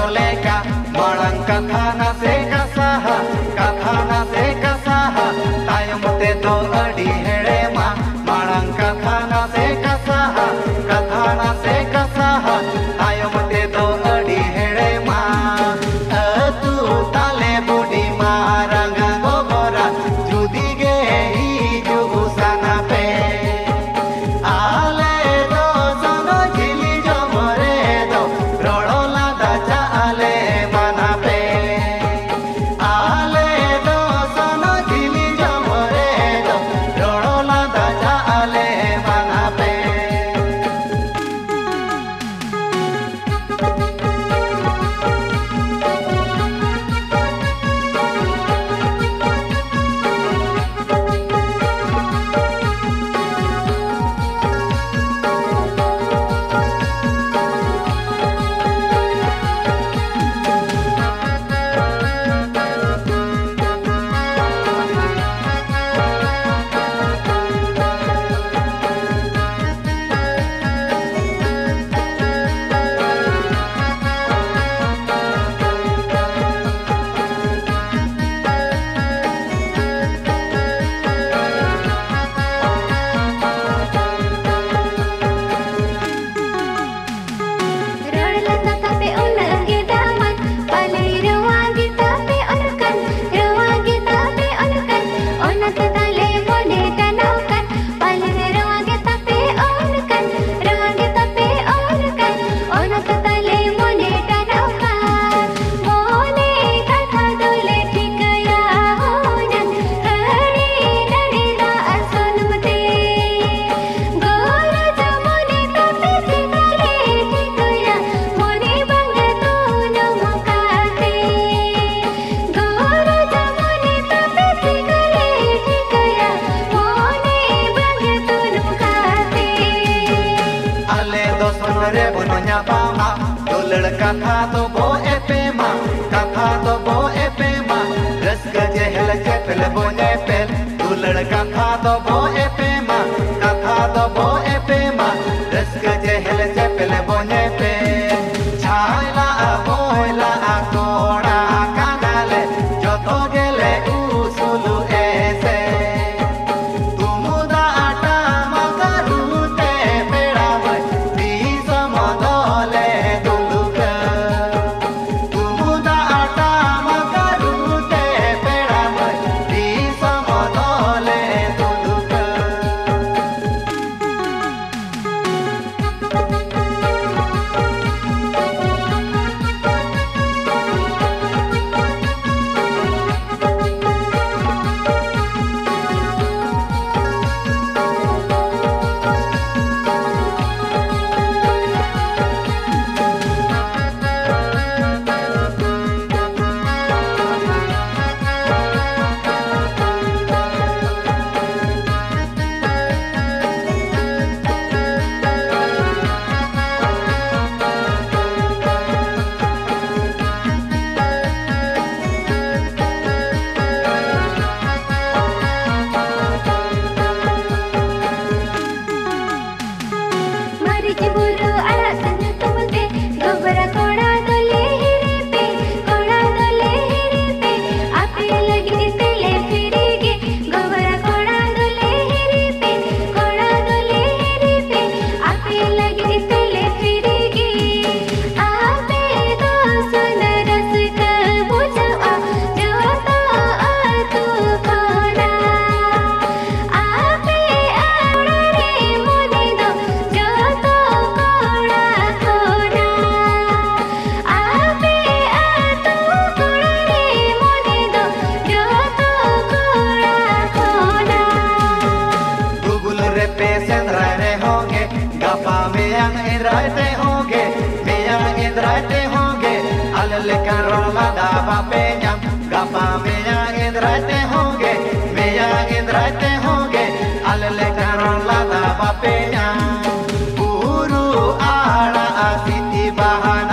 joleka marang kathana se kasaha tayom te do adi herema marang kathana se kasaha tayom te do adi herema atu tale budi marang gogora judi ge hiju sana pe ale do sano jili jomore do rodola da chale mana pe ale do sano jili jomore do rodola da chale mana pe कथा तो बो एपेमा rusk जेहल जेपल बोने पेल दुलड़ कथा तो बो एपेमा rusk जेहल जेपल बोने पेल छायला बोयला कोड़ा कानाले जोतो गेले उसुलु ऐसे तुमुदा आटा मगरुते पेड़ावै बीस मदले Gapa meya indrate honge, alale karon lada bapenya, guru ala asiti bahana.